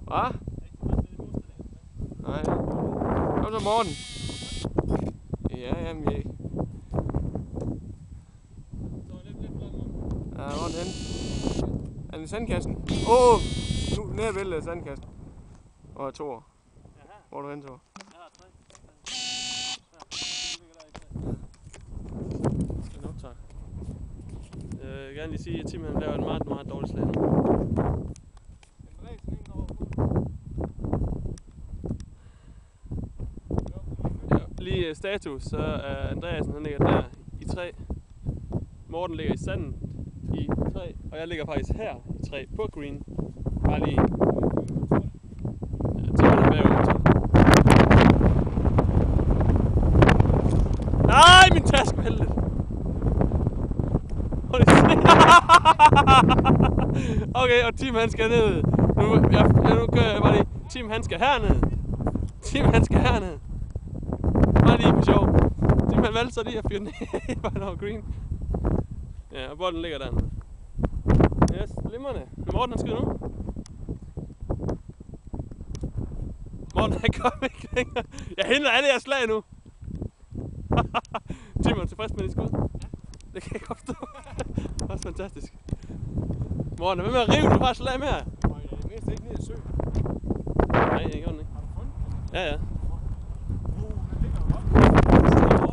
Hvad? Nej. Kom så, Morten. Ja, jamen, ja. Ja, hvor er den henne? Er den i sandkassen? Nu nede sandkassen. Og jeg Thor. Hvor er du hen, Thor? Skal nok tage. Jeg vil gerne lige sige, at Tim han laver en meget dårlig slag nu. Lige status, så er Andreasen han ligger der i 3. Morten ligger i sanden i 3, og jeg ligger faktisk her i 3 på green. Bare lige. Ja, Tim er bagud. Nej, min taske for helvede! Okay, og Tim han skal ned. Nu gør jeg bare lige. Tim han skal herned. Tim han skal herned. Bare lige for sjov. Tim han valgte så lige at fyre ned bare over green. Ja, og bolden ligger dernede. Yes, glimrende. Morten han skyder nu. Morten han kommer ikke længere. Jeg henter alle jeres slag nu. Tim er tilfreds med dit skud. Det kan jeg godt forstå. Det er også fantastisk. Morten, hvad med at rive? Du har slag mere. Nej, det er mest ikke ned i sø. Nej, jeg gjorde den ikke. Har du fundet den? Ja.